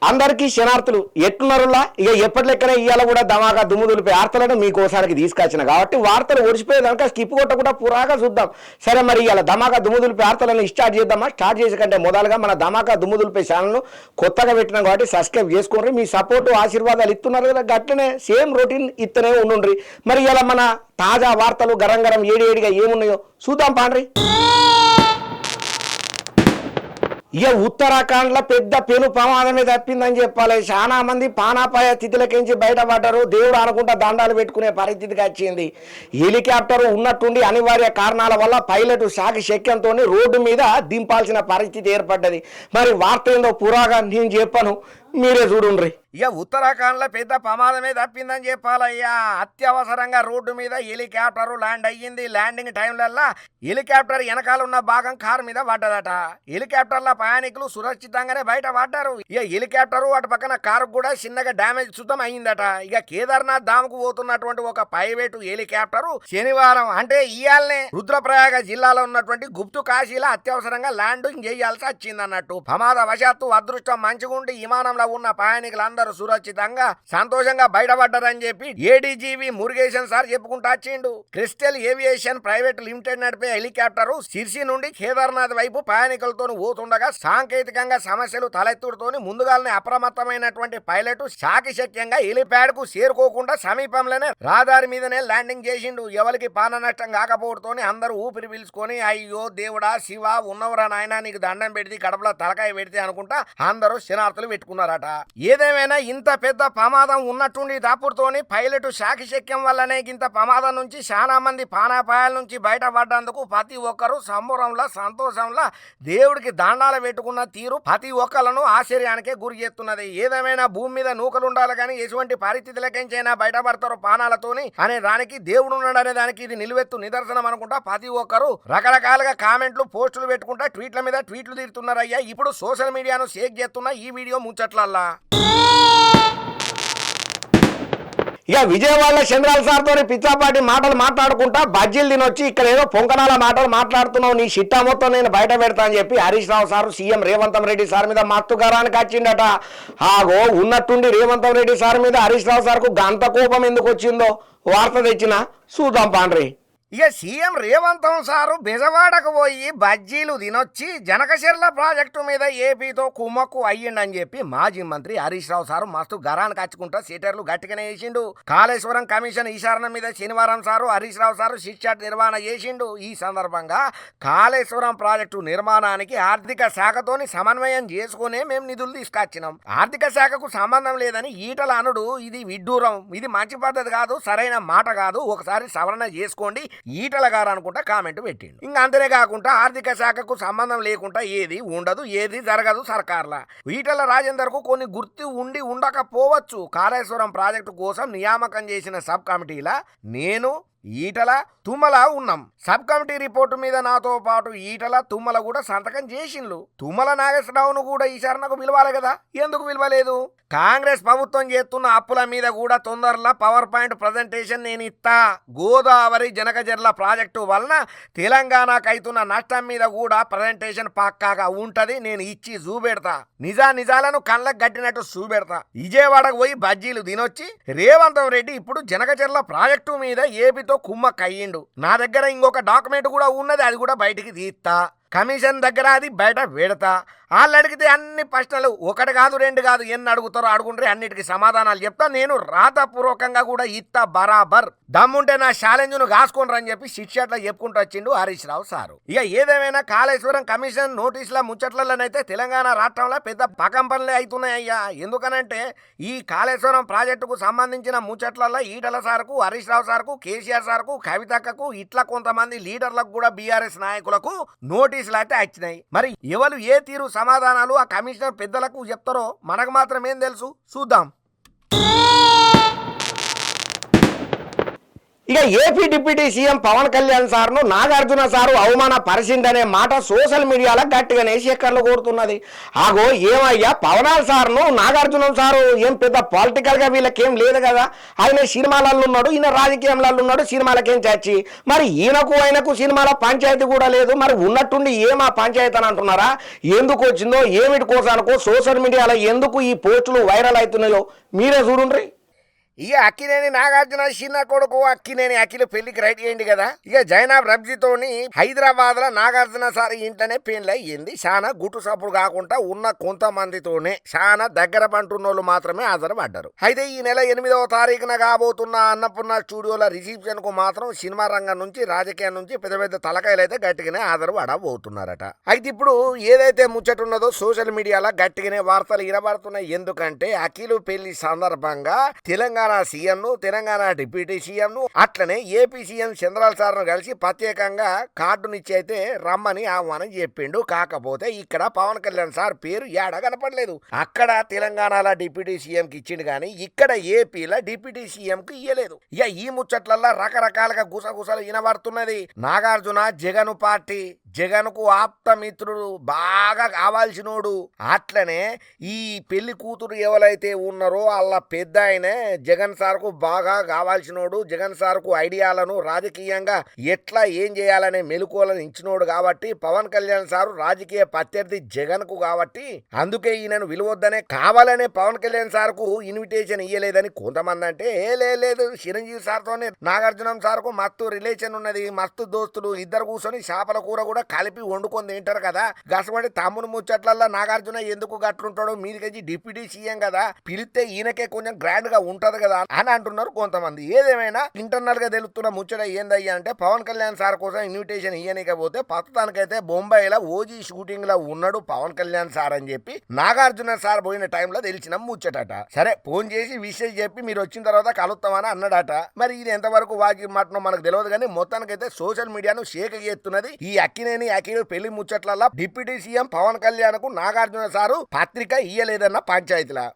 అందరికీ శనార్థులు ఎట్లున్నారులా ఇక ఎప్పటి లెక్కనే ఇవాళ కూడా ధమాకా దుమ్ముదులిపై వార్తలను మీకోసారికి తీసుకొచ్చిన కాబట్టి వార్తలు ఓడిచిపోయేదాక స్కిప్ కొట్టకుండా పురాగా చూద్దాం. సరే మరి ఇవాళ ధమాకా దుమ్ముదులిపై వార్తలను స్టార్ట్ చేద్దామా? స్టార్ట్ చేసే కంటే మొదలుగా మన ధమాకా దుమ్ముదులిపై ఛానల్ను కొత్తగా పెట్టినాం కాబట్టి సబ్స్క్రైబ్ చేసుకోండి. మీ సపోర్టు ఆశీర్వాదాలు ఇస్తున్నారు కదా, గట్లనే సేమ్ రొటీన్ ఇస్తూనే ఉండుండ్రి. మరి ఇలా మన తాజా వార్తలు గరం గరం ఏడిగా ఏమున్నాయో చూద్దాం పాండ్రి. ఇక ఉత్తరాఖండ్లో పెద్ద పెను ప్రమాదమే తప్పిందని చెప్పాలి. చాలా మంది పానాపాయ స్థితిలకించి బయటపడ్డారు. దేవుడు అనుకుంటా దండాలు పెట్టుకునే పరిస్థితికి వచ్చింది. హెలికాప్టర్ ఉన్నట్టుండి అనివార్య కారణాల వల్ల పైలట్ శాఖ శక్యంతో రోడ్డు మీద దింపాల్సిన పరిస్థితి ఏర్పడ్డది. మరి వార్త ఏందో పురాగా నేను చెప్పను, మీరే చూడుండ్రి. ఇక ఉత్తరాఖండ్లో పెద్ద ప్రమాదమే తప్పిందని చెప్పాలయ్యా. అత్యవసరంగా రోడ్డు మీద హెలికాప్టర్ ల్యాండ్ అయ్యింది. ల్యాండింగ్ టైంలల్లా హెలికాప్టర్ వెనకాల ఉన్న భాగం కారు మీద పడ్డదట. హెలికాప్టర్ల ప్రయాణికులు సురక్షితంగానే బయట పడ్డారు. ఇక హెలికాప్టర్ అటు పక్కన కారు కూడా చిన్నగా డ్యామేజ్ సుతం అయ్యిందట. ఇక కేదార్నాథ్ ధామ్కు పోతున్నటువంటి ఒక ప్రైవేటు హెలికాప్టర్ శనివారం అంటే ఇయాలనే రుద్రప్రయాగ జిల్లాలో ఉన్నటువంటి గుప్తు కాశీలో అత్యవసరంగా ల్యాండింగ్ చేయాల్సి వచ్చిందన్నట్టు. ప్రమాదవశాత్తు అదృష్టం మంచిగుండి విమానంలో ఉన్న ప్రయాణికులందరూ సురక్షితంగా సంతోషంగా బయటపడ్డారని చెప్పి ఏడీజీవి మురుగేశన్ సార్ చెప్పుకుంటూ వచ్చిండు. క్రిస్టల్ ఏవియేషన్ ప్రైవేట్ లిమిటెడ్ నడిపే హెలికాప్టర్ సిర్సి నుండి కేదార్నాథ్ వైపు ప్రయాణికులతో పోతుండగా సాంకేతికంగా సమస్యలు తలెత్తుడుతోని ముందుగానే అప్రమత్తమైనటువంటి పైలట్ శాకిశక్యంగా హెలిప్యాడ్ కు చేరుకోకుండా సమీపంలోనే రహదారి మీదనే ల్యాండింగ్ చేసిండు. ఎవరికి ప్రాణ నష్టం కాకపోవడంతోని అందరూ ఊపిరి పీల్చుకొని అయ్యో దేవుడా శివ ఉన్నవరా నాయన నీకు దండం పెడితే కడపలో తలకాయ పెడితే అనుకుంటా అందరూ శనార్థులు పెట్టుకున్నారట. ఏదేమైనా ఇంత పెద్ద ప్రమాదం ఉన్నట్టుండి దాపుడుతోని పైలట్ శాకిశక్యం వల్లనే ఇంత ప్రమాదం నుంచి చాలా మంది ప్రాణాపాయాల నుంచి బయటపడ్డందుకు ప్రతి ఒక్కరూ సంబరంలో సంతోషంలో దేవుడికి దండాలు పెట్టుకున్న తీరు ప్రతి ఒక్కళ్ళను ఆశ్చర్యానికే గురి చేస్తున్నది. ఏదేమైనా భూమి మీద నూకలు ఉండాలి కానీ ఎటువంటి పరిస్థితులకెంచైనా బయటపడతారు ప్రాణాలతోని అనే దానికి దేవుడు ఉన్నాడనే దానికి ఇది నిలువెత్తు నిదర్శనం అనుకుంటా ప్రతి ఒక్కరు రకరకాలుగా కామెంట్లు పోస్టులు పెట్టుకుంటా ట్వీట్ల మీద ట్వీట్లు తీరుతున్నారయ్యా. ఇప్పుడు సోషల్ మీడియాను షేక్ చేస్తున్న ఈ వీడియో ముచ్చట్లల్లా. ఇక విజయవాడలో చంద్రాల సార్తో పిచ్చాపాటి మాటలు మాట్లాడుకుంటా బజ్జీలు తినొచ్చి ఇక్కడ ఏదో పొంకనాల మాటలు మాట్లాడుతున్నావు, నీ షిట్టా మొత్తం నేను బయట పెడతా అని చెప్పి Harish Rao sir CM Revanth Reddy sir మీద మత్తుగారానికి వచ్చిండట. ఆగో ఉన్నట్టుండి రేవంత్ రెడ్డి సార్ మీద హరీష్ రావు సార్కు గంత కోపం ఎందుకు వచ్చిందో వార్త తెచ్చిన చూద్దాం పాండ్రి. ఇక సీఎం రేవంత్ సారు బెజవాడకు పోయి బజ్జీలు తినొచ్చి జనకశర్ల ప్రాజెక్టు మీద ఏపీతో కుమ్మక్కు అయ్యిండని చెప్పి మాజీ మంత్రి హరీష్ రావు సారు మస్తు గరాన్ని కచ్చుకుంటా సీటర్లు గట్టిగానే వేసిండు. కాళేశ్వరం కమిషన్ ఈశారణ మీద శనివారం sir Harish Rao sir chit-chat నిర్వహణ చేసిండు. ఈ సందర్భంగా కాళేశ్వరం ప్రాజెక్టు నిర్మాణానికి ఆర్థిక శాఖతోని సమన్వయం చేసుకునే మేము నిధులు తీసుకొచ్చినాం. ఆర్థిక శాఖకు సంబంధం లేదని ఈటల అనుడు ఇది విడ్డూరం, ఇది మంచి పద్ధతి కాదు, సరైన మాట కాదు, ఒకసారి సవరణ చేసుకోండి ఈటల గారు అనుకుంటా కామెంట్ పెట్టిండు. ఇంకా అంతనే కాకుండా ఆర్థిక శాఖకు సంబంధం లేకుండా ఏది ఉండదు, ఏది జరగదు సర్కార్లా. ఈటల రాజేందర్ కు కొన్ని గుర్తు ఉండి ఉండకపోవచ్చు. కాళేశ్వరం ప్రాజెక్టు కోసం నియామకం చేసిన సబ్ కమిటీలా నేను ఈటల తుమ్మల ఉన్నాం. సబ్ కమిటీ రిపోర్టు మీద నాతో పాటు ఈటల తుమ్మల కూడా సంతకం చేసిండ్లు. తుమ్మల నాగేశ్వరరావును కూడా ఈసారి పిలవాలి కదా, ఎందుకు పిలవలేదు? కాంగ్రెస్ ప్రభుత్వం చేస్తున్న అప్పుల మీద కూడా తొందరలో పవర్ పాయింట్ ప్రజెంటేషన్ నేను ఇస్తా. గోదావరి జనకజర్ల ప్రాజెక్టు వలన తెలంగాణకు అవుతున్న నష్టం మీద కూడా ప్రజెంటేషన్ పక్కాగా ఉంటది, నేను ఇచ్చి చూపెడతా. నిజాలను కళ్ళకు గట్టినట్టు చూపెడతా. విజయవాడకు పోయి బజ్జీలు తినొచ్చి రేవంత్ రెడ్డి ఇప్పుడు జనకజర్ల ప్రాజెక్టు మీద ఏపీతో కుమ్మక్కయ్యిండు. నా దగ్గర ఇంకొక డాక్యుమెంట్ కూడా ఉన్నది, అది కూడా బయటికి తీస్తా. కమిషన్ దగ్గర అది బయట పెడతా. వాళ్ళు అడిగితే అన్ని ప్రశ్నలు ఒకటి కాదు రెండు కాదు ఎన్ని అడుగుతారో అడుగుండ్రి, అన్నిటికీ సమాధానాలు చెప్తా. నేను రాతపూర్వకంగా కూడా ఇస్తా బరాబర్. దమ్ముంటే నా ఛాలెంజ్ను కాసుకుంటారు అని చెప్పి శిక్షట్లో చెప్పుకుంటూ వచ్చిండు హరీష్ రావు సారు. ఇక ఏదేమైనా కాళేశ్వరం కమిషన్ నోటీసుల ముచ్చట్లలోనైతే తెలంగాణ రాష్ట్రంలో పెద్ద పకంపనులే అవుతున్నాయ్యా. ఎందుకనంటే ఈ కాళేశ్వరం ప్రాజెక్టుకు సంబంధించిన ముచ్చట్లలో ఈటల సార్కు, హరీష్ రావు సార్కు, కేసీఆర్ సార్కు, కవితక్కకు ఇట్లా కొంతమంది లీడర్లకు కూడా బీఆర్ఎస్ నాయకులకు నోటీసులు అయితే వచ్చినాయి. మరి ఎవరు ఏ తీరు సమాధానాలు ఆ కమిషనర్ పెద్దలకు చెప్తారో మనకు మాత్రం ఏం తెలుసు, చూద్దాం. ఇక AP deputy CM Pawan Kalyan సార్ను నాగార్జున సారు అవమాన పరిచిందనే మాట సోషల్ మీడియాలో గట్టిగానే చక్కర్లు కోరుతున్నది. ఆగో ఏమయ్యా పవనాల్ సార్ను నాగార్జున సారు ఏం పెద్ద పొలిటికల్గా వీళ్ళకేం లేదు కదా, ఆయన సినిమాలలో ఉన్నాడు, ఈయన రాజకీయంలో ఉన్నాడు, సినిమాలకేం చచ్చి మరి ఆయనకు సినిమాల పంచాయతీ కూడా లేదు. మరి ఉన్నట్టుండి ఏమా పంచాయతీ అని అంటున్నారా? ఎందుకు వచ్చిందో ఏమిటి కోసానుకో సోషల్ మీడియాలో ఎందుకు ఈ పోస్టులు వైరల్ అవుతున్నాయో మీరే చూడండి. ఇక అక్కినేని నాగార్జున చిన్న కొడుకు అక్కినేని అఖిల పెళ్లికి రెడీ అయింది కదా. ఇక జైనాబ్ రబ్జీతోని హైదరాబాద్ లో నాగార్జున సార్ ఇంట్లోనే పెళ్లి అయ్యింది. చాలా గుట్టు సప్పుడు కాకుండా ఉన్న కొంతమందితోనే చాలా దగ్గర పంటున్నోళ్ళు మాత్రమే హాజరుపడ్డారు. అయితే ఈ నెల 8వ తారీఖున కాబోతున్న అన్నపూర్ణ స్టూడియోల రిసెప్షన్ కు మాత్రం సినిమా రంగం నుంచి రాజకీయం నుంచి పెద్ద పెద్ద తలకాయలు అయితే గట్టిగానే హాజరుపడబోతున్నారట. అయితే ఇప్పుడు ఏదైతే ముచ్చటున్నదో సోషల్ మీడియాలో గట్టిగానే వార్తలు వినబడుతున్నాయి. ఎందుకంటే అఖిలు పెళ్లి సందర్భంగా తెలంగాణ సీఎం ను, తెలంగాణ డిప్యూటీ సీఎం ను, అట్లనే ఏపీ సీఎం చంద్రబాబు సార్ ను కలిసి ప్రత్యేకంగా కార్డునిచ్చి అయితే రమ్మని ఆహ్వానం చెప్పిండు. కాకపోతే ఇక్కడ పవన్ కళ్యాణ్ సార్ పేరు ఏడ కనపడలేదు. అక్కడ తెలంగాణలో డిప్యూటీ సీఎం కి ఇచ్చిండు కానీ ఇక్కడ ఏపీలో డిప్యూటీ సీఎం కి ఇయ్యలేదు. ఇక ఈ ముచ్చట్లల్లో రకరకాలుగా గుసగుసలు వినబడుతున్నది. నాగార్జున జగన్ పార్టీ, జగన్ కు ఆప్త మిత్రుడు, బాగా కావాల్సినోడు. అట్లనే ఈ పెళ్లి కూతురు ఎవరైతే ఉన్నారో వాళ్ళ పెద్ద ఆయనే జగన్ సార్ కు బాగా కావాల్సినోడు. జగన్ సార్ కు ఐడియాలను రాజకీయంగా ఎట్లా ఏం చేయాలనే మెలకువలను ఇచ్చినోడు కాబట్టి పవన్ కళ్యాణ్ సారు రాజకీయ ప్రత్యర్థి జగన్ కు కాబట్టి అందుకే ఈయనను విలువద్దనే కావాలనే పవన్ కళ్యాణ్ సార్ కు ఇన్విటేషన్ ఇయ్యలేదని కొంతమంది అంటే, లేదు చిరంజీవి సార్ తోనే నాగార్జున సార్ కు మస్తు రిలేషన్ ఉన్నది, మస్తు దోస్తులు, ఇద్దరు కూర్చొని చేపల కూర కూడా కలిపి వండుకొని తింటారు కదా. గసపడి తమ్ముని ముచ్చట్లల్లో నాగార్జున ఎందుకు గట్లుంటాడో, మీదికి డిప్యూటీ సీఎం కదా, పిలిస్తే ఈయనకే కొంచెం గ్రాండ్ గా ఉంటది కదా అని అంటున్నారు కొంతమంది. ఏదేమైనా ఇంటర్నల్ గా తెలుస్తున్న ముచ్చట ఏందయ్యా అంటే పవన్ కళ్యాణ్ సార్ కోసం ఇన్విటేషన్ ఇయ్యనికపోతే ప్రస్తుతానికైతే బొంబాయిలో ఓజీ షూటింగ్ లో ఉన్నాడు పవన్ కళ్యాణ్ సార్ అని చెప్పి నాగార్జున సార్ పోయిన టైంలో తెలిసిన ముచ్చటట. సరే ఫోన్ చేసి విషయం చెప్పి మీరు వచ్చిన తర్వాత కలుస్తామని అన్నాడట. మరి ఇది ఎంతవరకు వాకి మాటనో మనకు తెలియదు కానీ మొత్తానికైతే సోషల్ మీడియాను షేక్ చేస్తున్నది ఈ అక్కినేని అఖిలు పెళ్లి ముచ్చట్లలో డిప్యూటీ సీఎం పవన్ కళ్యాణ్ కు నాగార్జున సారు పత్రిక ఇయ్యలేదన్న పంచాయతీలా.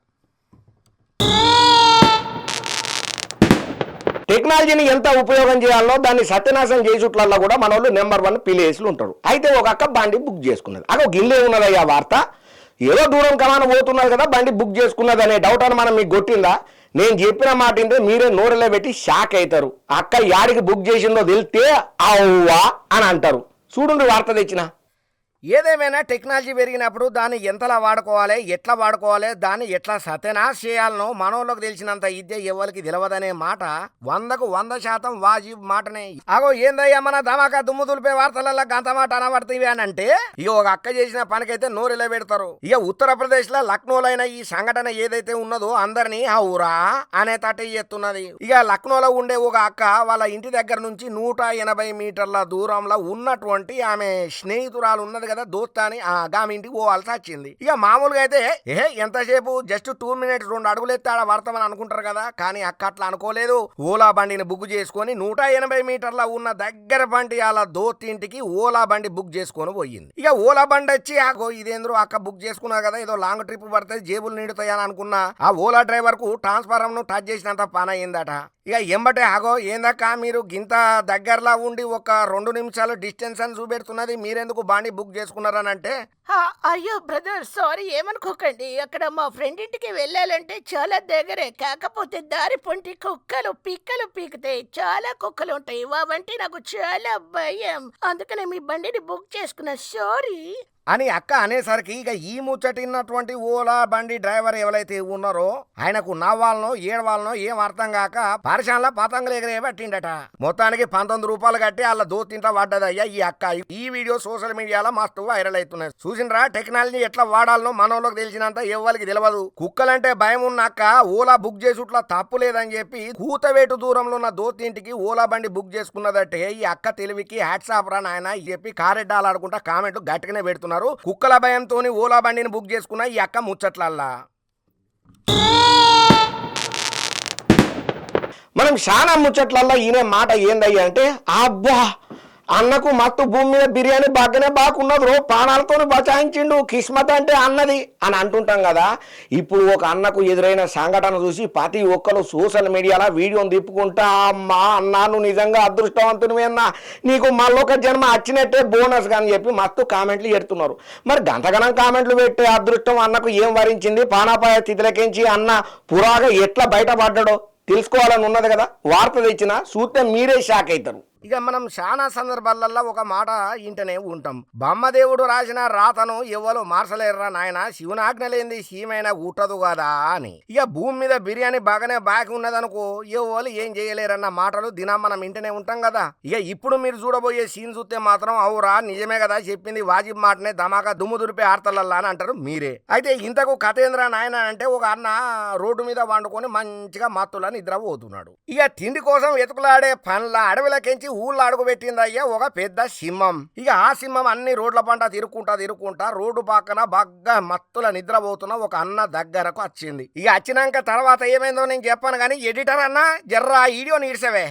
టెక్నాలజీని ఎంత ఉపయోగం చేయాలో దాన్ని సత్యనాశనం చేసుట్లల్లో కూడా మన వాళ్ళు నెంబర్ 1 ప్లేస్లు ఉంటారు. అయితే ఒక అక్క బండి బుక్ చేసుకున్నది. అదో గిల్లే ఉన్నదయ్యా వార్త. ఏదో దూరం కమాన పోతున్నారు కదా బండి బుక్ చేసుకున్నది అనే డౌట్ అని మనం మీకు కొట్టిందా? నేను చెప్పిన మాట ఏంటో మీరే నోరెలో పెట్టి షాక్ అవుతారు. అక్క యాడికి బుక్ చేసిందో తెలితే అవ్వా అని అంటారు. చూడండి వార్త తెచ్చిన. ఏదేమైనా టెక్నాలజీ పెరిగినప్పుడు దాన్ని ఎంతలా వాడుకోవాలి, ఎట్లా వాడుకోవాలి, దాన్ని ఎట్లా సత్యనాశ చేయాలనో మనోళ్ళకి తెలిసినంత ఇద్దే ఎవరికి తెలియదనే మాట 100కు 100% వాజిబ్ మాటనే. అగో ఏందయ్యా మన ధమాకా దుమ్ము దులిపే వార్తలలో గంత మాట అనబడుతుంది అని అంటే ఇక ఒక అక్క చేసిన పనికైతే నోరెలా పెడతారు. ఇక ఉత్తరప్రదేశ్ లో లక్నోలైన ఈ సంఘటన ఏదైతే ఉన్నదో అందరినీ ఔరా అనే తట్టు చేస్తున్నది. ఇక లక్నోలో ఉండే ఒక అక్క వాళ్ళ ఇంటి దగ్గర నుంచి 180 మీటర్ల దూరంలో ఉన్నటువంటి ఆమె స్నేహితురాలు ఉన్నది కదా దోస్త అని ఆమె ఇంటికి పోవాల్సి వచ్చింది. ఇక మామూలుగా అయితే ఎంతసేపు జస్ట్ 2 మినిట్స్ 2 అడుగులు ఎత్తాడ పడతామని అనుకుంటారు కదా, కానీ అక్క అట్లా అనుకోలేదు. ఓలా బండిని బుక్ చేసుకొని 180 మీటర్ల ఉన్న దగ్గర బండి అలా దోస్త్ ఇంటికి ఓలా బండి బుక్ చేసుకొని పోయింది. ఇక ఓలా బండి వచ్చి ఇదేంద్రో అక్క బుక్ చేసుకున్నారు కదా, ఏదో లాంగ్ ట్రిప్ పడితే జేబులు నిండుతాయని అనుకున్నా ఆ ఓలా డ్రైవర్ కు ట్రాన్స్ఫారం ను టచ్ చేసినంత పని అయిందట. ఇక ఎంబటే ఏందక్క మీరు గింత దగ్గరలో ఉండి ఒక 2 నిమిషాలు డిస్టెన్స్ అని చూపెడుతున్నది, మీరెందుకు బండి బుక్ చేసుకున్నారనంటే, అయ్యో బ్రదర్ సారీ ఏమనుకోకండి, అక్కడ మా ఫ్రెండ్ ఇంటికి వెళ్ళాలంటే చాలా దగ్గరే, కాకపోతే దారి పొంటి కుక్కలు పిక్కలు పీకుతాయి, చాలా కుక్కలు ఉంటాయి, అవంటే నాకు చాలా భయం, అందుకనే మీ బండిని బుక్ చేసుకున్నా సారీ అని అక్క అనేసరికి ఇక ఈ ముచ్చటిన్నటువంటి ఓలా బండి డ్రైవర్ ఎవరైతే ఉన్నారో ఆయనకు నవ్వాలనో ఏడవాలనో ఏం అర్థం కాక పరిశాన్లో పతంగులు ఎగరే పట్టిండట. మొత్తానికి 19 రూపాయలు కట్టి వాళ్ళ దోతింట్లో పడ్డదయ్యా ఈ అక్క. ఈ వీడియో సోషల్ మీడియాలో మస్తు వైరల్ అవుతున్నాయి. చూసిండ్రా టెక్నాలజీ ఎట్లా వాడాలనో మనోళ్ళకి తెలిసినంత ఎవరికి తెలియదు. కుక్కలంటే భయం ఉన్న అక్క ఓలా బుక్ చేసుట్లా తప్పు లేదని చెప్పి కూతవేటు దూరంలో ఉన్న దోతింటికి ఓలా బండి బుక్ చేసుకున్నదంటే ఈ అక్క తెలివికి హ్యాట్సాప్ రా నాయన చెప్పి కారెడ్డాలాడుకుంటా కామెంట్లు గట్టిగానే పెడుతున్నారు. కుక్కల భయంతో ఓలా బండిని బుక్ చేసుకున్న ఈ అక్క ముచ్చట్లల్లా. మనం చాలా ముచ్చట్లల్లో ఈయన మాట ఏందయ్యా అంటే అబ్బా అన్నకు మత్తు భూమి మీద బిర్యానీ బాగానే బాగున్నది ప్రాణాలతో బచాయించిండు కిస్మత్ అంటే అన్నది అని అంటుంటాం కదా. ఇప్పుడు ఒక అన్నకు ఎదురైన సంఘటన చూసి ప్రతి ఒక్కరు సోషల్ మీడియాలో వీడియోని తిప్పుకుంటా అమ్మా అన్నా నువ్వు నిజంగా అదృష్టవంతునివి అన్నా నీకు మళ్ళొక జన్మ వచ్చినట్టే బోనస్ అని చెప్పి మస్తు కామెంట్లు పెడుతున్నారు. మరి గంటగణం కామెంట్లు పెట్టే అదృష్టం అన్నకు ఏం వరించింది, పానాపాయ స్థితిలకించి అన్న పురాగా ఎట్లా బయటపడ్డాడో తెలుసుకోవాలని ఉన్నది కదా. వార్త తెచ్చిన చూస్తే మీరే షాక్ అవుతారు. ఇక మనం చాలా సందర్భాలలో ఒక మాట ఇంటనే ఉంటాం, బ్రహ్మదేవుడు రాసిన రాతను ఎవ్వరు మార్చలేరురా నాయన, శివునాజ్ఞ లేనిది సీమైనా ఊటదు కదా అని. ఇక భూమి మీద బిర్యానీ బాగానే బాకి ఉన్నదనుకో ఎవ్వరు ఏం చేయలేరన్న మాటలు దినం మనం ఇంటనే ఉంటాం కదా. ఇక ఇప్పుడు మీరు చూడబోయే సీన్ చూస్తే మాత్రం అవురా నిజమే కదా చెప్పింది వాజిబ్ మాటనే ధమాకా దుమ్ము దులిపే ఆర్తలల్లా అని అంటారు మీరే. అయితే ఇంతకు కథేంద్ర నాయన అంటే ఒక అన్న రోడ్డు మీద వండుకొని మంచిగా మత్తులా నిద్రపోతున్నాడు. ఇక తిండి కోసం వెతుకులాడే పనుల అడవిలకెంచి ఊళ్ళో అడుగు పెట్టిందయ్యా ఒక పెద్ద సింహం. ఇక ఆ సింహం అన్ని రోడ్ల పంట తిరుక్కుంటా రోడ్డు పక్కన బాగా మత్తుల నిద్రపోతున్న ఒక అన్న దగ్గరకు వచ్చింది. ఇక వచ్చినాక తర్వాత ఏమైందో నేను చెప్పాను కానీ ఎడిటర్ అన్న జర్రా వీడియో నీడ్సవే.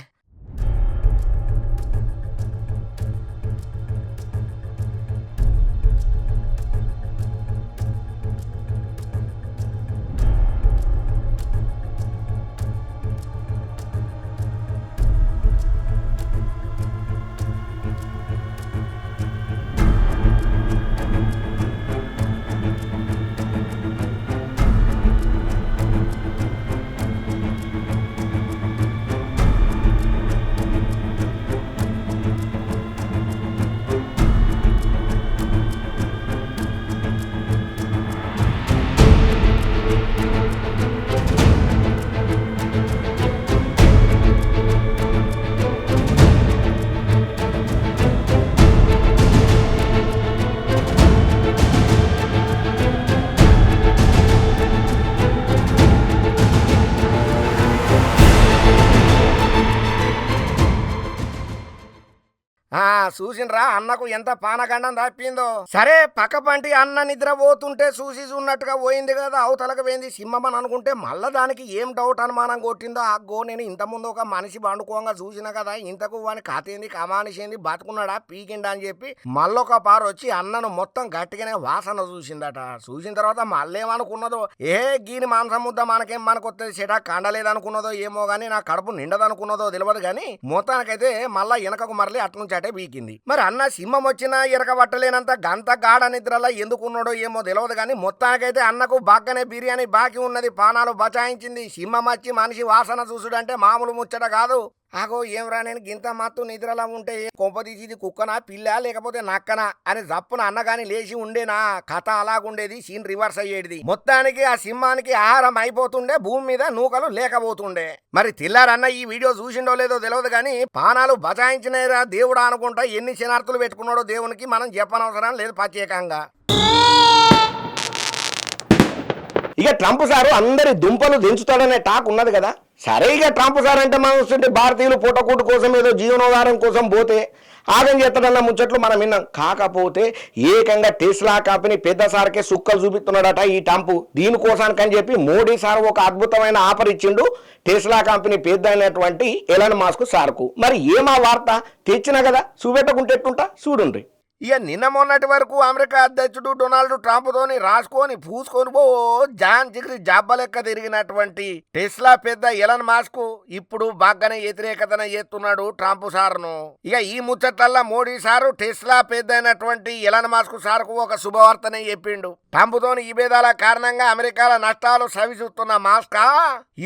చూసినరా అన్నకు ఎంత పానగండం తప్పిందో. సరే పక్క పంటి అన్న నిద్రపోతుంటే చూసి ఉన్నట్టుగా పోయింది కదా, అవతలకు పోయింది సింహం అని అనుకుంటే మళ్ళా దానికి ఏం డౌట్ అనుమానం కొట్టిందో. అగ్గో నేను ఇంత ముందు ఒక మనిషి పండుకోగా చూసిన కదా, ఇంతకు వాని కథేంది కమానిషేంది బతుకున్నాడా పీకిండా అని చెప్పి మళ్ళొక పారు వచ్చి అన్నను మొత్తం గట్టిగానే వాసన చూసిందట. చూసిన తర్వాత మళ్ళేమనుకున్నదో గీని మాంసం ముద్ద మనకేం మనకొత్తది చెట కండలేదనుకున్నదో ఏమో గానీ నా కడుపు నిండదనుకున్నదో తెలియదు గానీ మొత్తానికైతే మళ్ళా వెనకకు మరలి అట్నుంచి అటే పీకింది. మరి అన్న సింహం వచ్చినా ఎరక పట్టలేనంత గంత గాఢ నిద్రలా ఎందుకున్నాడో ఏమో తెలియదు కానీ మొత్తానికైతే అన్నకు బాగానే బిర్యానీ బాకీ ఉన్నది, పానాలు బచాయించింది. సింహం వచ్చి మనిషి వాసన చూసుడంటే మామూలు ముచ్చట కాదు. ఆగో ఏం రా నేను గింత మత్తు నిద్రలా ఉంటే కొంపదీసి కుక్కనా పిల్ల లేకపోతే నక్కనా అని జప్పున అన్నగాని లేచి ఉండేనా, కథ అలాగుండేది, సీన్ రివర్స్ అయ్యేది. మొత్తానికి ఆ సింహానికి ఆహారం అయిపోతుండే, భూమి మీద నూకలు లేకపోతుండే. మరి తిల్లారన్న ఈ వీడియో చూసిండో లేదో తెలియదు కానీ పానాలు బచాయించినరా దేవుడా అనుకుంటా ఎన్ని శనార్థులు పెట్టుకున్నాడో దేవునికి మనం చెప్పనవసరం లేదు ప్రత్యేకంగా. ఇక ట్రంప్ సారు అందరి దుంపలు దించుతాడనే టాక్ ఉన్నది కదా. సరే ఇక ట్రంప్ సార్ అంటే మనం వస్తుంటే భారతీయులు పూటకూటు కోసం ఏదో జీవనోధారం కోసం పోతే ఆగం చేస్తాడన్న ముచ్చట్లు మనం విన్నాం. కాకపోతే ఏకంగా టెస్లా కంపెనీ పెద్ద సార్కే సుక్కలు చూపిస్తున్నాడట ఈ ట్రంప్. దీనికోసానికని చెప్పి మోడీ సార్ ఒక అద్భుతమైన ఆఫర్ ఇచ్చిండు టెస్లా కంపెనీ పెద్ద అయినటువంటి ఎలన్ మాస్క్ సార్కు. మరి ఏమా వార్త తెచ్చినా కదా చూపెట్టకుంటే ఎట్టుంటా చూడుండ్రి. ఇక నిన్న మొన్నటి వరకు అమెరికా అధ్యక్షుడు డొనాల్డ్ ట్రంప్ తోని రాసుకొని పూసుకొని జాన్ జిగ్రి జబ్బ లెక్క తిరిగినటువంటి టెస్లా పెద్ద ఎలన్ మాస్క్ ఇప్పుడు బాగానే వ్యతిరేకతన చేస్తున్నాడు ట్రంప్ సార్ను. ఇక ఈ ముచ్చట్లల్లా మోడీ సారు టెస్లా పెద్ద అయినటువంటి ఎలన్ మాస్క్ సార్కు ఒక శుభవార్తనే చెప్పిండు. ట్రంప్ తోని ఈ భేదాల కారణంగా అమెరికాల నష్టాలు సవి చూస్తున్న మాస్క్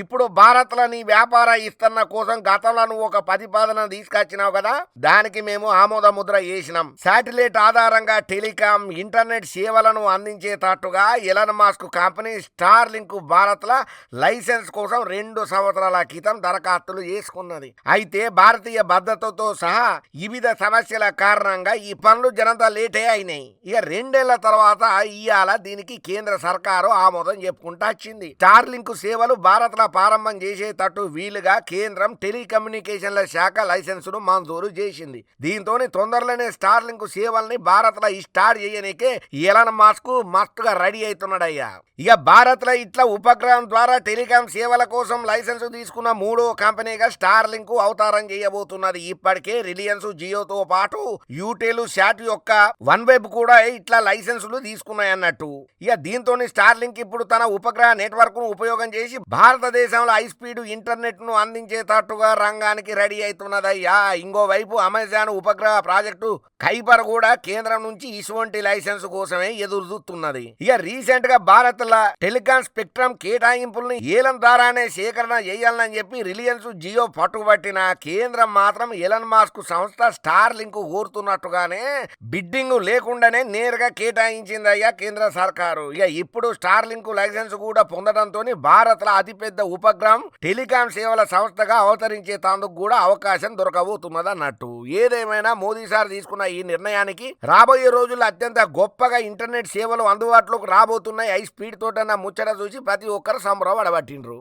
ఇప్పుడు భారత్ ని వ్యాపార ఇస్తున్న కోసం గతంలో నువ్వు ఒక ప్రతిపాదన తీసుకొచ్చినావు కదా, దానికి మేము ఆమోద ముద్ర వేసినాం. శాటిలైట్ ఆధారంగా టెలికాం ఇంటర్నెట్ సేవలను అందించేటట్టుగా Elon Musk company Starlink Bharat ల లైసెన్స్ కోసం 2 సంవత్సరాల క్రితం దరఖాస్తులు చేసుకున్నది. అయితే భారతీయ భద్రతతో సహా వివిధ సమస్యల కారణంగా ఈ పనులు జనంతా లేటే అయినాయి. ఇక 2 ఏళ్ల తర్వాత ఇవాళ దీనికి కేంద్ర సర్కారు ఆమోదం చెప్పుకుంటా వచ్చింది. స్టార్ లింక్ సేవలు భారత్ ల ప్రారంభం చేసేటట్టు వీలుగా కేంద్రం టెలికమ్యూనికేషన్ల శాఖ లైసెన్సును మంజూరు చేసింది. దీంతో తొందరలోనే స్టార్ లింక్ సేవ సేవల్ని భారత్ లో స్టార్ట్ చేయనీకే ఎలాన్ మస్క్ మస్తుగా రెడీ అవుతున్నాడయ్యా. ఇక భారత్ లో ఇట్లా ఉపగ్రహం ద్వారా టెలికాం సేవల కోసం లైసెన్స్ తీసుకున్న 3వ కంపెనీగా స్టార్ లింక్ అవతారం చేయబోతున్నది. ఇప్పటికే రిలయన్స్ జియోతో పాటు యూటెల్ శాట్ యొక్క వన్ వెబ్ కూడా ఇట్లా లైసెన్సులు తీసుకున్నాయి అన్నట్టు. ఇక దీంతో స్టార్ లింక్ ఇప్పుడు తన ఉపగ్రహ నెట్వర్క్ ను ఉపయోగం చేసి భారతదేశంలో హై స్పీడ్ ఇంటర్నెట్ ను అందించేటట్టుగా రంగానికి రెడీ అవుతున్నదయ్యా. ఇంకోవైపు అమెజాన్ ఉపగ్రహ ప్రాజెక్టు కైబర్ కూడా కేంద్రం నుంచి ఇటువంటి లైసెన్స్ కోసమే ఎదురు చూస్తున్నది. ఇక రీసెంట్ గా భారత్ ల టెలికాం స్పెక్ట్రమ్ కేటాయింపుల్ని ఏలం ద్వారానే సేకరణ చేయాలని చెప్పి రిలయన్స్ జియో పట్టుబట్టిన కేంద్రం మాత్రం ఎలన్ మస్క్ సంస్థ స్టార్ లింక్ కోరుతున్నట్టుగానే బిడ్డింగ్ లేకుండానే నేరుగా కేటాయించిందయ్యా కేంద్ర సర్కారు. ఇక ఇప్పుడు స్టార్ లింక్ లైసెన్స్ కూడా పొందడంతో భారత్ లో అతిపెద్ద ఉపగ్రహం టెలికాం సేవల సంస్థగా అవతరించేందుకు కూడా అవకాశం దొరకబోతున్నది అన్నట్టు. ఏదేమైనా మోదీ సార్ తీసుకున్న ఈ నిర్ణయానికి రాబోయే రోజుల్లో అత్యంత గొప్పగా ఇంటర్నెట్ సేవలు అందుబాటులోకి రాబోతున్నాయి. హై స్పీడ్ తోటన్న ముచ్చట చూసి ప్రతి ఒక్కరు సంబరపడబట్టిండ్రు.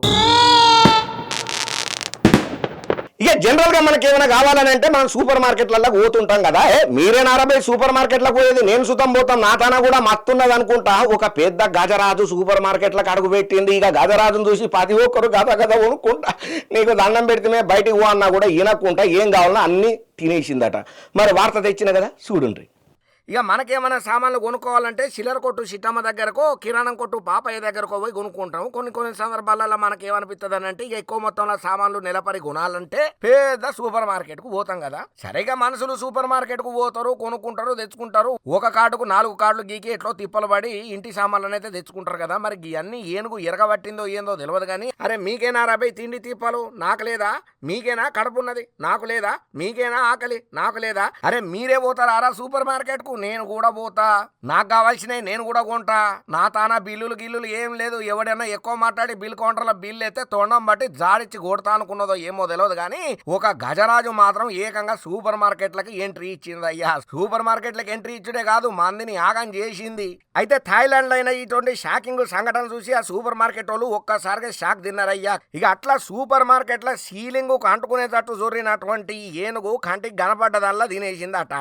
ఇక జనరల్ గా మనకి ఏమైనా కావాలని అంటే మనం సూపర్ మార్కెట్లలో పోతుంటాం కదా. మీరే 40 సూపర్ మార్కెట్లకు పోయేది, నేను సుతం పోతాం, నా తన కూడా మత్తున్నది అనుకుంటా. ఒక పెద్ద గజరాజు సూపర్ మార్కెట్లకు అడుగు పెట్టింది. ఇక గజరాజును చూసి ప్రతి ఒక్కరు గద కొనుక్కుంటా, నీకు దండం పెడితే బయటికి పో అన్నా కూడా ఈనక్కుంటా ఏం కావాలన్నా అన్ని తినేసిందట. మరి వార్త తెచ్చిన కదా చూడండి. ఇక మనకేమైనా సామాన్లు కొనుక్కోవాలంటే చిల్లర కొట్టు చిట్టమ్మ దగ్గరకో కిరాణం కొట్టు పాపయ్య దగ్గరకో పోయి కొనుక్కుంటాం. కొన్ని సందర్భాలలో మనకి ఏమనిపిస్తుంది అని అంటే ఇక ఎక్కువ మొత్తంలో సామాన్లు నిలపరి కొనాలంటే పెద్ద సూపర్ మార్కెట్ కు పోతాం కదా. సరిగా మనుషులు సూపర్ మార్కెట్ కు పోతారు, కొనుక్కుంటారు, తెచ్చుకుంటారు. ఒక కార్డుకు 4 కార్డులు గీకి ఎట్లో తిప్పలు పడి ఇంటి సామాన్లను అయితే తెచ్చుకుంటారు కదా. మరి ఇవన్నీ ఏనుగు ఎరగబట్టిందో ఏందో తెలియదు కానీ, అరే మీకేనా 40 తిండి తిప్పలు నాకు లేదా, మీకేనా కడుపున్నది నాకు లేదా, మీకేనా ఆకలి నాకు లేదా, అరే మీరే పోతారా సూపర్ మార్కెట్ కు, నేను కూడా పోతా, నాకు కావాల్సినవి నేను కూడా కొంటా, నా తానా బిల్లులు ఏం లేదు. ఎవడైనా ఎక్కువ మాట్లాడి బిల్ కౌంటర్ల బిల్లు అయితే తొండం బట్టి జాడిచ్చి కొడతా అనుకున్నదో ఏమో తెలియదు కానీ ఒక గజరాజు మాత్రం ఏకంగా సూపర్ మార్కెట్లకి ఎంట్రీ ఇచ్చింది అయ్యా. సూపర్ మార్కెట్లకి ఎంట్రీ ఇచ్చుడే కాదు, మందిని ఆగం చేసింది. అయితే థాయిలాండ్ లో అయినా ఇటువంటి షాకింగ్ సంఘటన చూసి ఆ సూపర్ మార్కెట్ వాళ్ళు ఒక్కసారిగా షాక్ తిన్నారయ్యా. ఇక అట్లా సూపర్ మార్కెట్ల సీలింగ్ అంటుకునేటట్టు జొర్రినటువంటి ఏనుగు కంటికి కనపడ్డదల్లా తినేసిందట.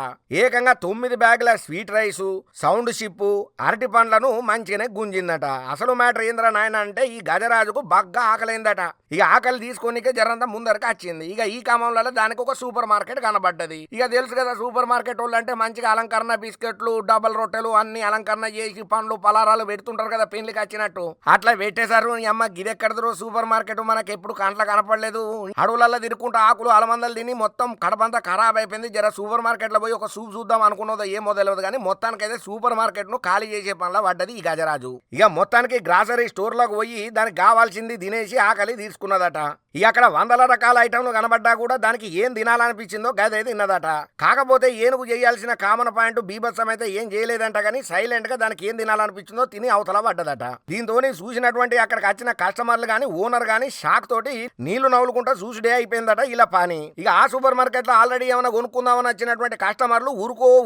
ఏకంగా 9 బ్యాగుల స్వీట్ రైసు, సౌండ్ షిప్పు, అరటి పండ్లను మంచిగానే గుంజిందట. అసలు మ్యాటర్ ఏంద్రా నాయన అంటే ఈ గజరాజుకు బాగా ఆకలైందట. ఇక ఆకలి తీసుకొనికే జరంతా ముందరికి వచ్చింది. ఇక ఈ క్రమంలో దానికి ఒక సూపర్ మార్కెట్ కనబడ్డది. ఇక తెలుసు కదా సూపర్ మార్కెట్ వాళ్ళు అంటే మంచిగా అలంకరణ బిస్కెట్లు, డబల్ రొట్టెలు అన్ని అలంకరణ చేసి పండ్లు పలారాలు పెడుతుంటారు కదా పెళ్లికి వచ్చినట్టు. అట్లా పెట్టేశారు. ఈ అమ్మ గిదెక్కడదో సూపర్ మార్కెట్ మనకి ఎప్పుడు కంట్ల కనపడలేదు. అడవులలో తిరుక్కుంటూ ఆకులు అలమందలు తిని మొత్తం కడపంతా ఖరాబ్ అయిపోయింది. జర సూపర్ మార్కెట్ లో పోయి ఒక సూప్ చూద్దాం అనుకున్నదో ఏమో తెలియదు కానీ మొత్తానికైతే సూపర్ మార్కెట్ ను ఖాళీ చేసే పనిలో పడ్డది ఈ గజరాజు. ఇక మొత్తానికి గ్రాసరీ స్టోర్ లోకి పోయి దానికి కావాల్సింది తినేసి ఆకలి తీసుకున్నదట. ఇక అక్కడ 100 రకాల ఐటమ్లు కనబడ్డా కూడా దానికి ఏం తినాలనిపించిందో గదే తిన్నదట. కాకపోతే ఏనుగు చేయాల్సిన కామన్ పాయింట్ బీభత్సం అయితే ఏం చేయలేదంట కానీ సైలెంట్ గా దానికి ఏం తినాలనిపించిందో తిని అవతల పడ్డదట. దీంతో చూసినటువంటి అక్కడికి వచ్చిన కస్టమర్లు గాని ఓనర్ గాని షాక్ తోటి నీళ్లు నవ్వులుకుంటా చూసుడే అయిపోయిందట ఇలా పని. ఇక ఆ సూపర్ మార్కెట్ లో ఆల్రెడీ ఏమైనా కొనుక్కుందామని వచ్చినటువంటి కస్టమర్లు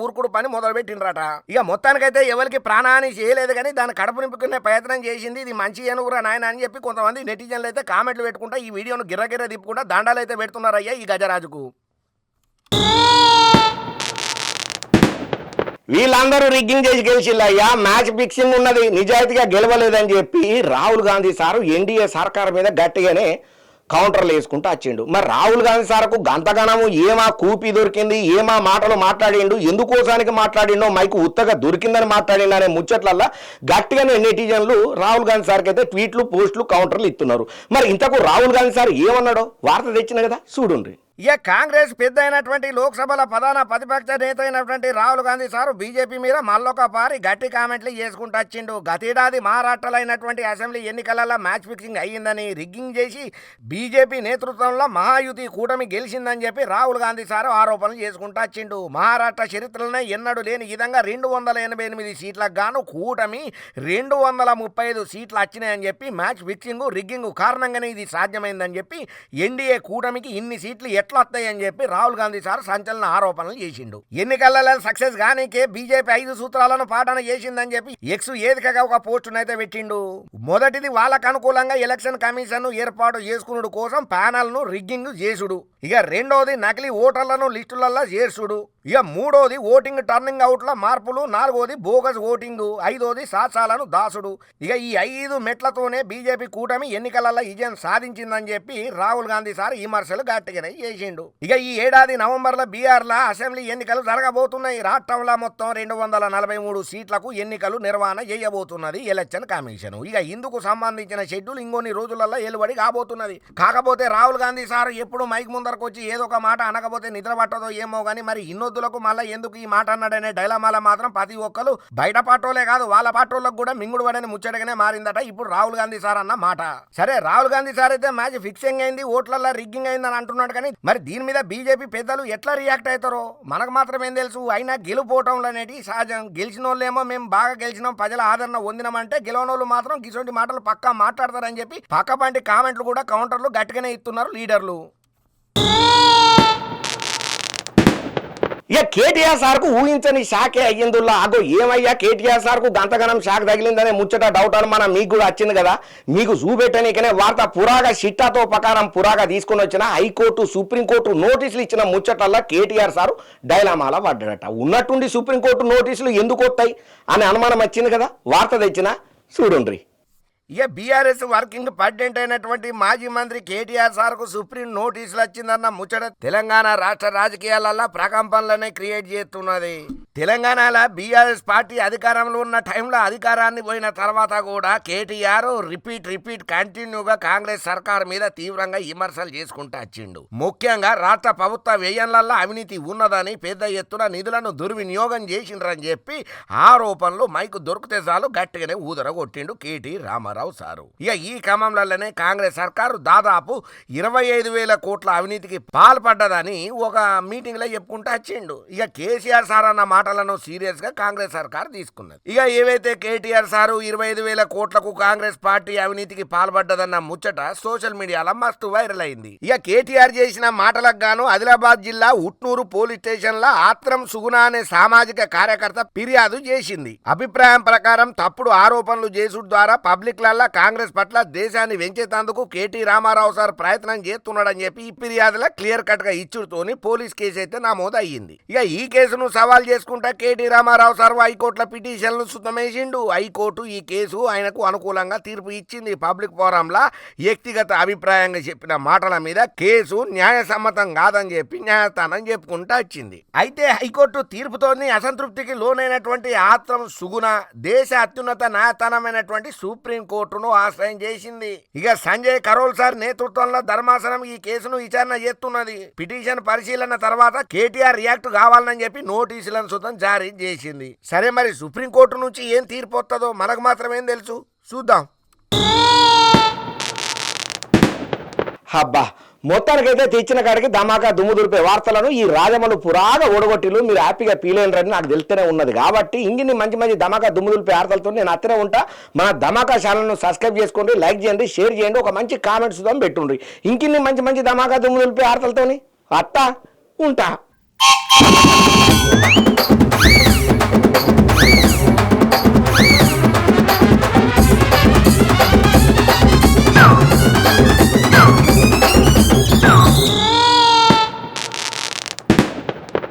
ఉరుకుడు పని మొదలు పెట్టినరట. ఇక మొత్తానికైతే ఎవరికి ప్రాణహాని చేయలేదు కానీ దాని కడుపు నింపుకునే ప్రయత్నం చేసింది. ఇది మంచి ఏనుగురా నాయన అని చెప్పి కొంతమంది నెటిజన్లు అయితే కామెంట్లు పెట్టుకుంటా ఈ వీడియోను గిర్రగిర్ర తిప్పుకుంటా దండాలు అయితే పెడుతున్నారయ్యా ఈ గజరాజుకు. వీళ్ళందరూ రిగ్గింగ్ చేసి గెలిచిల్లయ్యా. మ్యాచ్ ఫిక్సింగ్ ఉన్నది, నిజాయితీగా గెలవలేదని చెప్పి రాహుల్ గాంధీ సారు ఎన్డీఏ సర్కార్ మీద గట్టిగానే కౌంటర్లు వేసుకుంటూ వచ్చిండు. మరి రాహుల్ గాంధీ సార్కు గంతగణము ఏమా కూపి దొరికింది, ఏమా మాటలు మాట్లాడిండు, ఎందుకోసానికి మాట్లాడిండో మైకు ఉత్తగా దొరికిందని మాట్లాడిండు అనే ముచ్చట్లల్లా గట్టిగానే నెటిజన్లు రాహుల్ గాంధీ సార్కి అయితే ట్వీట్లు పోస్టులు కౌంటర్లు ఇస్తున్నారు. మరి ఇంతకు రాహుల్ గాంధీ సార్ ఏమన్నాడో వార్త తెచ్చిన కదా చూడండి. ఇక కాంగ్రెస్ పెద్ద అయినటువంటి లోక్సభల ప్రధాన ప్రతిపక్ష నేత అయినటువంటి రాహుల్ గాంధీ సారు బీజేపీ మీద మళ్ళొక పారి గట్టి కామెంట్లు చేసుకుంటూ వచ్చిండు. గతేడాది మహారాష్ట్రలో అయినటువంటి అసెంబ్లీ ఎన్నికలలో మ్యాచ్ ఫిక్సింగ్ అయ్యిందని, రిగ్గింగ్ చేసి బీజేపీ నేతృత్వంలో మహాయుతి కూటమి గెలిచిందని చెప్పి రాహుల్ గాంధీ సారు ఆరోపణలు చేసుకుంటూ వచ్చిండు. మహారాష్ట్ర చరిత్రలోనే ఎన్నడూ లేని విధంగా 288 సీట్లకు గాను కూటమి 235 సీట్లు వచ్చినాయని చెప్పి మ్యాచ్ ఫిక్సింగ్ రిగ్గింగ్ కారణంగానే ఇది సాధ్యమైందని చెప్పి ఎన్డీఏ కూటమికి ఇన్ని సీట్లు ఎట్లా వస్తాయని చెప్పి రాహుల్ గాంధీ సార్ సంచలన ఆరోపణలు చేసిండు. ఎన్నికలలో సక్సెస్ గానీకే బీజేపీ 5 సూత్రాలను పాలన చేసిందని చెప్పి ఎక్స్ ఏదికగా ఒక పోస్టునైతే పెట్టిండు. మొదటిది వాళ్ళకు అనుకూలంగా ఎలక్షన్ కమిషన్ ఏర్పాటు చేసుకునుడు కోసం ప్యానల్ ను రిగ్గింగ్ చేసుడు. ఇక రెండోది నకిలీ ఓటర్లను లిస్టులలో చేర్చుడు. ఇక మూడోది ఓటింగ్ టర్నింగ్ అవుట్ల మార్పులు, నాలుగోది బోగస్ ఓటింగ్, ఐదోది సాచాలను దాసుడు. ఇక ఈ 5 మెట్లతోనే బీజేపీ కూటమి ఎన్నికలలో విజయం సాధించిందని చెప్పి రాహుల్ గాంధీ సార్ విమర్శలు గట్టిగానే చేసిండు. ఇక ఈ ఏడాది నవంబర్లో బీహార్లో అసెంబ్లీ ఎన్నికలు జరగబోతున్నాయి. రాష్ట్రంలో మొత్తం 243 సీట్లకు ఎన్నికలు నిర్వహణ చేయబోతున్నది ఎలక్షన్ కమిషన్. ఇక ఇందుకు సంబంధించిన షెడ్యూల్ ఇంకొన్ని రోజులలో వెలువడి కాబోతున్నది. కాకపోతే రాహుల్ గాంధీ సార్ ఎప్పుడు మైక్ ముందరకు వచ్చి ఏదో ఒక మాట అనకపోతే నిద్ర పట్టదో ఏమో గానీ మరి ఇన్నొద్దులకు మళ్ళీ ఎందుకు ఈ మాట అన్నాడనే డైలామాల మాత్రం ప్రతి ఒక్కరు బయట పాటోలే కాదు వాళ్ళ పాటోళ్ళకు కూడా మింగుడు పడని ముచ్చటగానే మారిందట ఇప్పుడు రాహుల్ గాంధీ సార్ అన్న మాట. సరే రాహుల్ గాంధీ సార్ అయితే మ్యాచ్ ఫిక్సింగ్ అయింది, ఓట్లల్లో రిగ్గింగ్ అయిందని అంటున్నాడు. కానీ మరి దీని మీద బీజేపీ పెద్దలు ఎట్లా రియాక్ట్ అవుతారో మనకు మాత్రం ఏం తెలుసు. అయినా గెలుపోవటంలో అనేటి సహజం. గెలిచిన వాళ్ళేమో మేము బాగా గెలిచినాం, ప్రజల ఆదరణ పొందినామంటే గెలవని వాళ్ళు మాత్రం గిసొంటి మాటలు పక్కా మాట్లాడతారని చెప్పి పక్కబంటి కామెంట్లు కూడా కౌంటర్లు గట్టిగానే ఇస్తున్నారు లీడర్లు. ఇక కేటీఆర్ సార్ కు ఊహించని షాకే అయ్యిందుల్లా. అగో ఏమయ్యా కేటీఆర్ సార్ కు గంతగనం షాక్ తగిలిందనే ముచ్చట డౌట్ అని మనం మీకు కూడా వచ్చింది కదా. మీకు చూపెట్టనికనే వార్త పురాగా షిట్టాతో ప్రకారం పురాగా తీసుకుని వచ్చిన హైకోర్టు సుప్రీంకోర్టు నోటీసులు ఇచ్చిన ముచ్చటల్లా కేటీఆర్ సార్ డైలామాల పడ్డాడట. ఉన్నట్టుండి సుప్రీంకోర్టు నోటీసులు ఎందుకు వస్తాయి అని అనుమానం వచ్చింది కదా. వార్త తెచ్చిన చూడండి. ఇక బీఆర్ఎస్ వర్కింగ్ ప్రెసిడెంట్ అయినటువంటి మాజీ మంత్రి కేటీఆర్ సార్ కు సుప్రీం నోటీసులు వచ్చిందన్న ముచ్చట తెలంగాణ రాష్ట్ర రాజకీయాలలో ప్రకంపనలనే క్రియేట్ చేస్తున్నది. తెలంగాణలో బీఆర్ఎస్ పార్టీ అధికారంలో ఉన్న టైంలో అధికారాన్ని పోయిన తర్వాత కూడా కేటీఆర్ రిపీట్ కంటిన్యూగా కాంగ్రెస్ సర్కార్ మీద తీవ్రంగా విమర్శలు చేసుకుంటూ వచ్చిండు. ముఖ్యంగా రాష్ట్ర ప్రభుత్వ వ్యయంలలో అవినీతి ఉన్నదని, పెద్ద ఎత్తున నిధులను దుర్వినియోగం చేసిండ్రని చెప్పి ఆరోపణలు మైకు దొరికితే చాలు గట్టిగానే ఊదరగొట్టిండు కేటీ రామారావు సారు. ఇక ఈ క్రమంలోనే కాంగ్రెస్ సర్కారు దాదాపు 25,000 కోట్ల అవినీతికి పాల్పడ్డదని ఒక మీటింగ్ లో చెప్పుకుంటూ వచ్చిండు. ఇక కేసీఆర్ సార్ అన్న మాటలను సీరియస్ గా కాంగ్రెస్ సర్కార్ తీసుకున్నది. ఇక ఏవైతే కేటీఆర్ సారు 25,000 కోట్లకు కాంగ్రెస్ పార్టీ అవినీతికి పాల్పడ్డదన్న ముచ్చట సోషల్ మీడియాలో మస్తు వైరల్ అయింది. ఇక కేటీఆర్ చేసిన మాటలకు గాను ఆదిలాబాద్ జిల్లా ఉట్నూరు పోలీస్ స్టేషన్ లో ఆత్రం సుగుణ అనే సామాజిక కార్యకర్త ఫిర్యాదు చేసింది. అభిప్రాయం ప్రకారం తప్పుడు ఆరోపణలు చేసుడు ద్వారా పబ్లిక్ కాంగ్రెస్ పట్ల దేశాన్ని వెంచేందుకు కేటీ రామారావు సార్ ప్రయత్నం చేస్తున్నాడని చెప్పి ఈ ఫిర్యాదుల క్లియర్ కట్ గా ఇచ్చుడుతోని పోలీస్ కేసు అయితే నమోదు అయ్యింది. ఇక ఈ కేసును సవాల్ చేసుకుంటా కేటీ రామారావు సార్ హైకోర్టుల పిటిషన్లు సుతమేసిండు. హైకోర్టు ఈ కేసు ఆయనకు అనుకూలంగా తీర్పు ఇచ్చింది. పబ్లిక్ ఫోరంలా వ్యక్తిగత అభిప్రాయంగా చెప్పిన మాటల మీద కేసు న్యాయసమ్మతం కాదని చెప్పి న్యాయస్థానం చెప్పుకుంటా వచ్చింది. అయితే హైకోర్టు తీర్పుతోని అసంతృప్తికి లోనైనటువంటి ఆత్రం సుగుణ దేశ అత్యున్నత న్యాయస్థానమైనటువంటి సుప్రీం కోర్టును ఆశ్రయం చేసింది. ఇక సంజయ్ కరోల్ సార్ నేతృత్వంలో ధర్మాసనం ఈ కేసును విచారణ చేస్తున్నది. పిటిషన్ పరిశీలన తర్వాత కేటీఆర్ రియాక్ట్ కావాలని చెప్పి నోటీసులను సుతం జారీ చేసింది. సరే మరి సుప్రీంకోర్టు నుంచి ఏం తీర్పు వస్తుందో మనకు మాత్రమేం తెలుసు, చూద్దాం. హబ్బా మొత్తానికైతే తెచ్చిన కాడికి ధమాకా దుమ్ము దులిపే వార్తలను ఈ రాజమలు పురాగా ఓడగొట్టిలు మీరు హ్యాపీగా ఫీల్ అయినరని నాకు తెలుస్తూనే ఉన్నది. కాబట్టి ఇంగిన్ని మంచి మంచి ధమాకా దుమ్ము దులిపే వార్తలతో నేను అత్తనే ఉంటా. మన ధమాకా ఛానల్ను సబ్స్క్రైబ్ చేసుకోండి, లైక్ చేయండి, షేర్ చేయండి, ఒక మంచి కామెంట్ సుతం పెట్టుండ్రి. ఇంకిన్ని మంచి మంచి ధమాకా దుమ్ము దులిపే వార్తలతోని అట్టా ఉంటా.